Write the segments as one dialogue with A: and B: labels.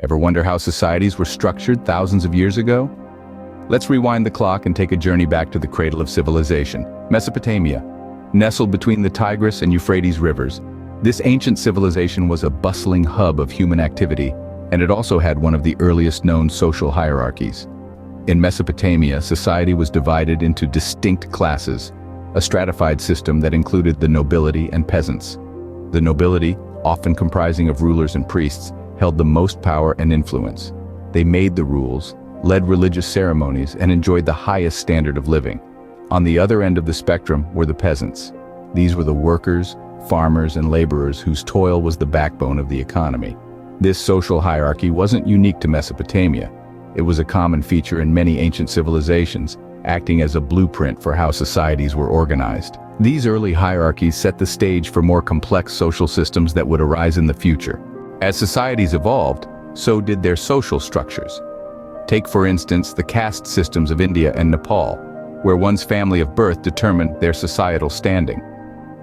A: Ever wonder how societies were structured thousands of years ago? Let's rewind the clock and take a journey back to the cradle of civilization, Mesopotamia. Nestled between the Tigris and Euphrates rivers, this ancient civilization was a bustling hub of human activity, and it also had one of the earliest known social hierarchies. In Mesopotamia, society was divided into distinct classes, a stratified system that included the nobility and peasants. The nobility, often comprising of rulers and priests, held the most power and influence. They made the rules, led religious ceremonies, and enjoyed the highest standard of living. On the other end of the spectrum were the peasants. These were the workers, farmers, and laborers whose toil was the backbone of the economy. This social hierarchy wasn't unique to Mesopotamia. It was a common feature in many ancient civilizations, acting as a blueprint for how societies were organized. These early hierarchies set the stage for more complex social systems that would arise in the future. As societies evolved, so did their social structures. Take, for instance, the caste systems of India and Nepal, where one's family of birth determined their societal standing.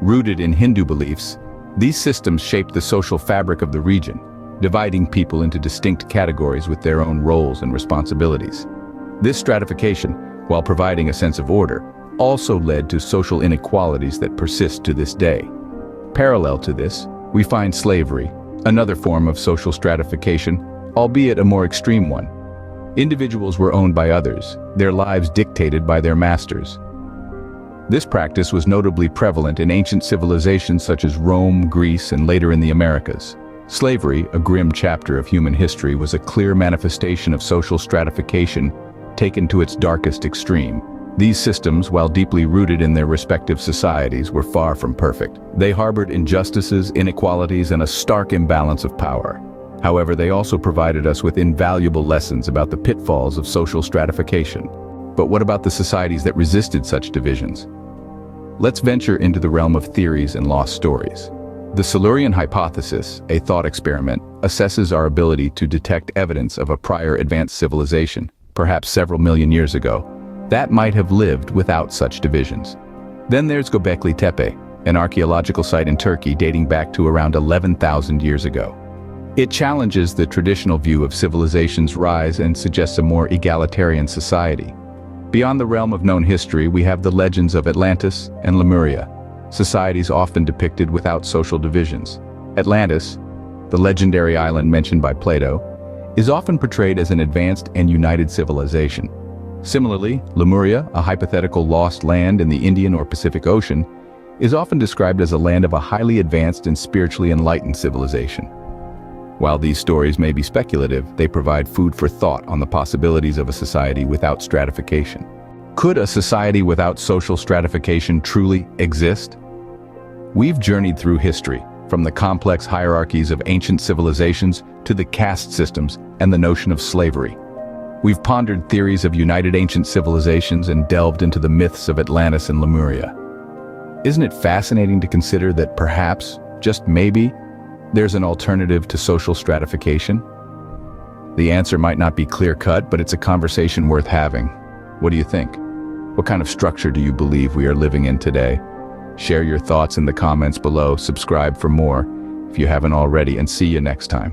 A: Rooted in Hindu beliefs, these systems shaped the social fabric of the region, dividing people into distinct categories with their own roles and responsibilities. This stratification, while providing a sense of order, also led to social inequalities that persist to this day. Parallel to this, we find slavery, another form of social stratification, albeit a more extreme one. Individuals were owned by others, their lives dictated by their masters. This practice was notably prevalent in ancient civilizations such as Rome, Greece, and later in the Americas. Slavery, a grim chapter of human history, was a clear manifestation of social stratification taken to its darkest extreme. These systems, while deeply rooted in their respective societies, were far from perfect. They harbored injustices, inequalities, and a stark imbalance of power. However, they also provided us with invaluable lessons about the pitfalls of social stratification. But what about the societies that resisted such divisions? Let's venture into the realm of theories and lost stories. The Silurian hypothesis, a thought experiment, assesses our ability to detect evidence of a prior advanced civilization, perhaps several million years ago, that might have lived without such divisions. Then there's Göbekli Tepe, an archaeological site in Turkey dating back to around 11,000 years ago. It challenges the traditional view of civilization's rise and suggests a more egalitarian society. Beyond the realm of known history, we have the legends of Atlantis and Lemuria, societies often depicted without social divisions. Atlantis, the legendary island mentioned by Plato, is often portrayed as an advanced and united civilization. Similarly, Lemuria, a hypothetical lost land in the Indian or Pacific Ocean, is often described as a land of a highly advanced and spiritually enlightened civilization. While these stories may be speculative, they provide food for thought on the possibilities of a society without stratification. Could a society without social stratification truly exist? We've journeyed through history, from the complex hierarchies of ancient civilizations to the caste systems and the notion of slavery. We've pondered theories of united ancient civilizations and delved into the myths of Atlantis and Lemuria. Isn't it fascinating to consider that perhaps, just maybe, there's an alternative to social stratification? The answer might not be clear-cut, but it's a conversation worth having. What do you think? What kind of structure do you believe we are living in today? Share your thoughts in the comments below, subscribe for more if you haven't already, and see you next time.